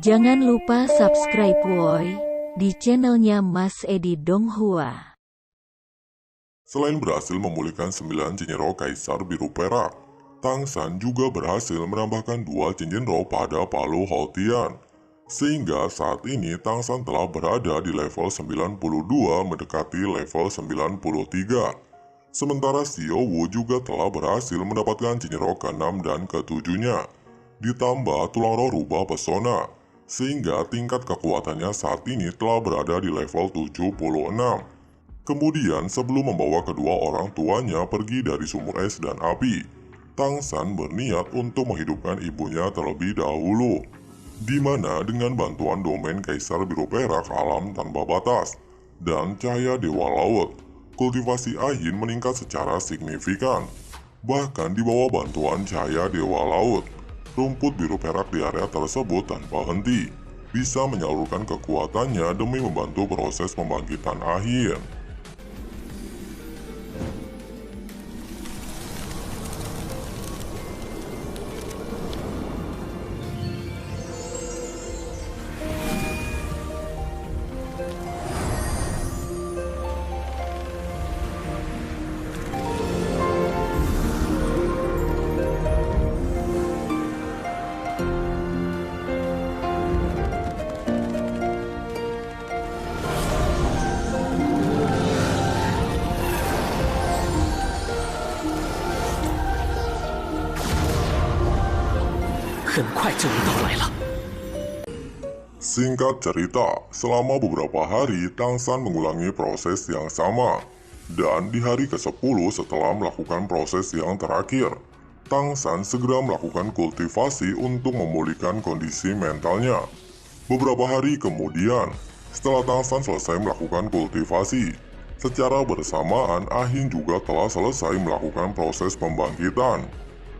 Jangan lupa subscribe woi di channelnya Mas Edi Donghua. Selain berhasil memulihkan 9 cincin roh Kaisar Biru Perak, Tang San juga berhasil menambahkan 2 cincin roh pada palu Haotian. Sehingga saat ini Tang San telah berada di level 92 mendekati level 93. Sementara Xiao Wu juga telah berhasil mendapatkan cincin roh ke-6 dan ke-7-nya. Ditambah tulang roh rubah pesona, sehingga tingkat kekuatannya saat ini telah berada di level 76. Kemudian sebelum membawa kedua orang tuanya pergi dari sumur es dan api, Tang San berniat untuk menghidupkan ibunya terlebih dahulu, di mana dengan bantuan domain Kaisar Biru Perak Alam Tanpa Batas dan Cahaya Dewa Laut, kultivasi Ahin meningkat secara signifikan. Bahkan di bawah bantuan Cahaya Dewa Laut, rumput biru perak di area tersebut tanpa henti bisa menyalurkan kekuatannya demi membantu proses pembangkitan Ahin. Singkat cerita, selama beberapa hari Tang San mengulangi proses yang sama. Dan di hari ke-10 setelah melakukan proses yang terakhir, Tang San segera melakukan kultivasi untuk memulihkan kondisi mentalnya. Beberapa hari kemudian, setelah Tang San selesai melakukan kultivasi, secara bersamaan Ahin juga telah selesai melakukan proses pembangkitan.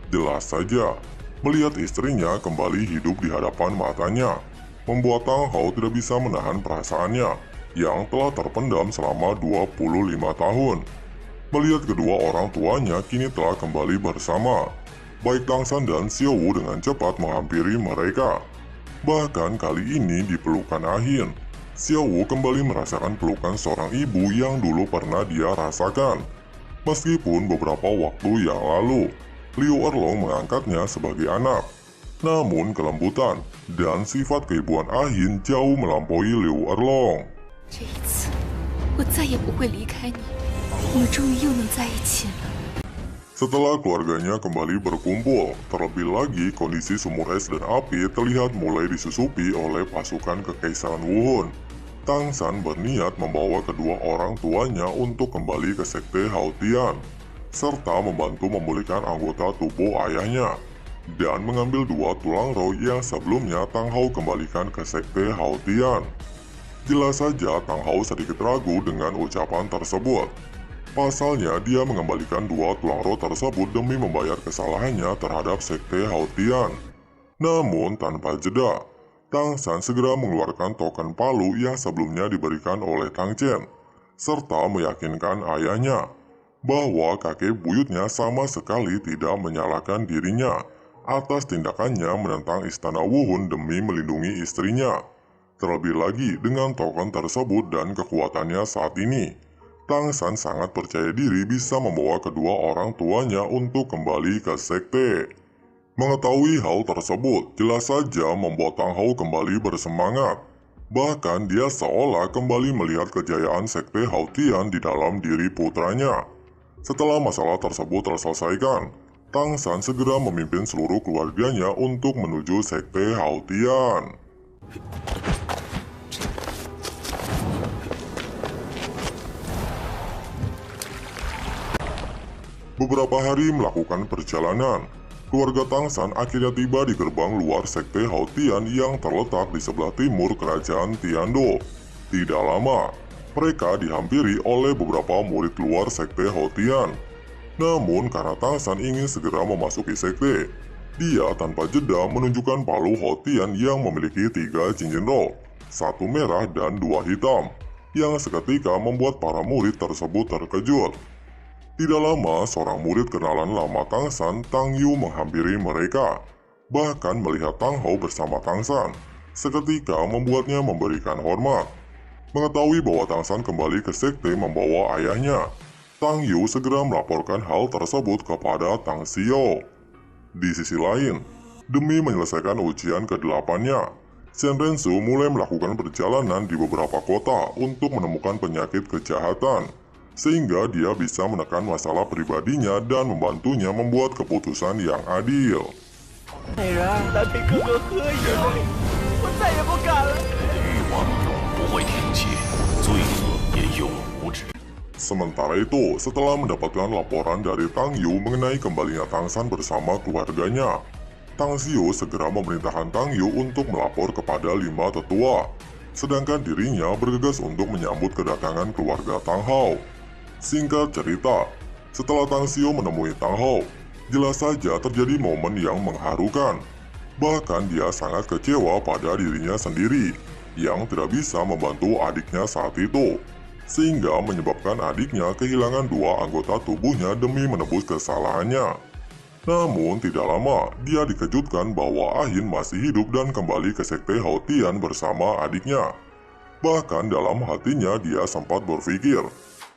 Jelas saja, melihat istrinya kembali hidup di hadapan matanya membuat Tang Hao tidak bisa menahan perasaannya yang telah terpendam selama 25 tahun. Melihat kedua orang tuanya kini telah kembali bersama, baik Tang San dan Xiao Wu dengan cepat menghampiri mereka. Bahkan kali ini di pelukan Ahin, Xiao Wu kembali merasakan pelukan seorang ibu yang dulu pernah dia rasakan. Meskipun beberapa waktu yang lalu, Liu Erlong mengangkatnya sebagai anak. Namun kelembutan dan sifat keibuan Ahin jauh melampaui Liu Erlong. Setelah keluarganya kembali berkumpul, terlebih lagi kondisi sumur es dan api terlihat mulai disusupi oleh pasukan Kekaisaran Wuhun. Tang San berniat membawa kedua orang tuanya untuk kembali ke Sekte Haotian, serta membantu memulihkan anggota tubuh ayahnya, dan mengambil 2 tulang roh yang sebelumnya Tang Hao kembalikan ke Sekte Haotian. Jelas saja Tang Hao sedikit ragu dengan ucapan tersebut. Pasalnya dia mengembalikan 2 tulang roh tersebut demi membayar kesalahannya terhadap Sekte Haotian. Namun tanpa jeda, Tang San segera mengeluarkan token palu yang sebelumnya diberikan oleh Tang Chen, serta meyakinkan ayahnya bahwa kakek buyutnya sama sekali tidak menyalahkan dirinya atas tindakannya menentang Istana Wuhun demi melindungi istrinya. Terlebih lagi dengan token tersebut dan kekuatannya saat ini, Tang San sangat percaya diri bisa membawa kedua orang tuanya untuk kembali ke sekte. Mengetahui hal tersebut jelas saja membuat Tang Hao kembali bersemangat. Bahkan dia seolah kembali melihat kejayaan Sekte Haotian di dalam diri putranya. Setelah masalah tersebut terselesaikan, Tang San segera memimpin seluruh keluarganya untuk menuju Sekte Haotian. Beberapa hari melakukan perjalanan, keluarga Tang San akhirnya tiba di gerbang luar Sekte Haotian yang terletak di sebelah timur kerajaan Tiando. Tidak lama, mereka dihampiri oleh beberapa murid luar Sekte Haotian. Namun karena Tang San ingin segera memasuki sekte, dia tanpa jeda menunjukkan palu Haotian yang memiliki 3 cincin roh, 1 merah dan 2 hitam, yang seketika membuat para murid tersebut terkejut. Tidak lama, seorang murid kenalan lama Tang San, Tang Yu, menghampiri mereka. Bahkan melihat Tang Hao bersama Tang San, seketika membuatnya memberikan hormat. Mengetahui bahwa Tangshan kembali ke sekte membawa ayahnya, Tang Yu segera melaporkan hal tersebut kepada Tang Xiao. Di sisi lain, demi menyelesaikan ujian ke-8-nya, Shen Rensu mulai melakukan perjalanan di beberapa kota untuk menemukan penyakit kejahatan, sehingga dia bisa menekan masalah pribadinya dan membantunya membuat keputusan yang adil. 美人，来陪哥哥喝一杯，我再也不敢了。欲望永不会停歇，罪恶也永无止。 Sementara itu, setelah mendapatkan laporan dari Tang Yu mengenai kembalinya Tangshan bersama keluarganya, Tang Xiu segera memerintahkan Tang Yu untuk melapor kepada 5 tetua, sedangkan dirinya bergegas untuk menyambut kedatangan keluarga Tang Hao. Singkat cerita, setelah Tang Xiu menemui Tang Hao, jelas saja terjadi momen yang mengharukan. Bahkan dia sangat kecewa pada dirinya sendiri yang tidak bisa membantu adiknya saat itu, sehingga menyebabkan adiknya kehilangan 2 anggota tubuhnya demi menebus kesalahannya. Namun tidak lama, dia dikejutkan bahwa Ahin masih hidup dan kembali ke sekte Haotian bersama adiknya. Bahkan dalam hatinya dia sempat berpikir,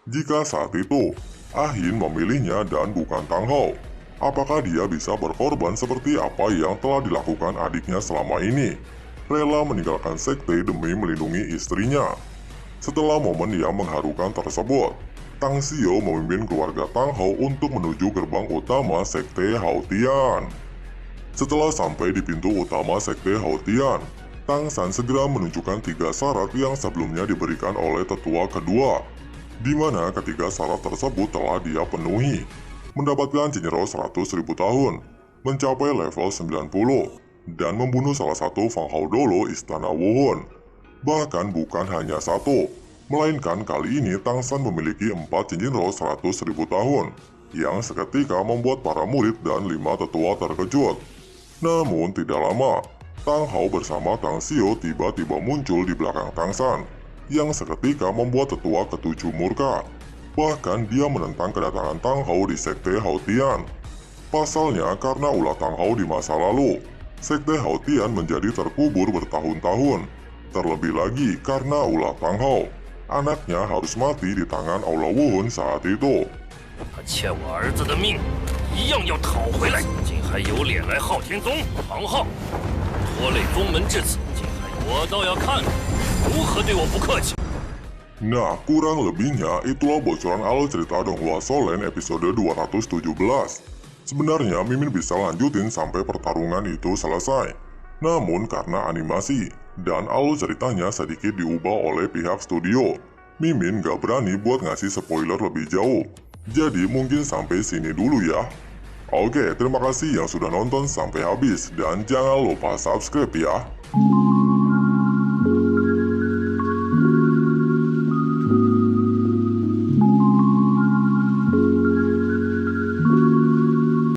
jika saat itu Ahin memilihnya dan bukan Tang Hao, apakah dia bisa berkorban seperti apa yang telah dilakukan adiknya selama ini, rela meninggalkan sekte demi melindungi istrinya. Setelah momen yang mengharukan tersebut, Tang Xiao memimpin keluarga Tang Hao untuk menuju gerbang utama sekte Haotian. Setelah sampai di pintu utama sekte Haotian, Tangshan segera menunjukkan 3 syarat yang sebelumnya diberikan oleh tetua kedua, di mana ketiga syarat tersebut telah dia penuhi. Mendapatkan Jinro 100.000 tahun, mencapai level 90, dan membunuh salah satu Fang Hao Dolo Istana Wuhun. Bahkan bukan hanya satu, melainkan kali ini Tangshan memiliki 4 Jinro 100.000 tahun, yang seketika membuat para murid dan 5 tetua terkejut. Namun tidak lama, Tang Hao bersama Tang Xiao tiba-tiba muncul di belakang Tangshan, yang seketika membuat tetua ke-7 murka. Bahkan dia menentang kedatangan Tang Hao di sekte Haotian. Pasalnya karena ulah Tang Hao di masa lalu, sekte Haotian menjadi terkubur bertahun-tahun. Terlebih lagi karena ulah Tang Hao, anaknya harus mati di tangan Aula Wuhun saat itu. 他欠我儿子的命，一样要讨回来。竟还有脸来昊天宗，唐昊拖累宗门至此，竟还我倒要看如何对我不客气。 Nah, kurang lebihnya itulah bocoran alur cerita Donghua Solen episode 217. Sebenarnya Mimin bisa lanjutin sampai pertarungan itu selesai. Namun karena animasi dan alur ceritanya sedikit diubah oleh pihak studio, Mimin gak berani buat ngasih spoiler lebih jauh. Jadi mungkin sampai sini dulu ya. Oke, terima kasih yang sudah nonton sampai habis dan jangan lupa subscribe ya.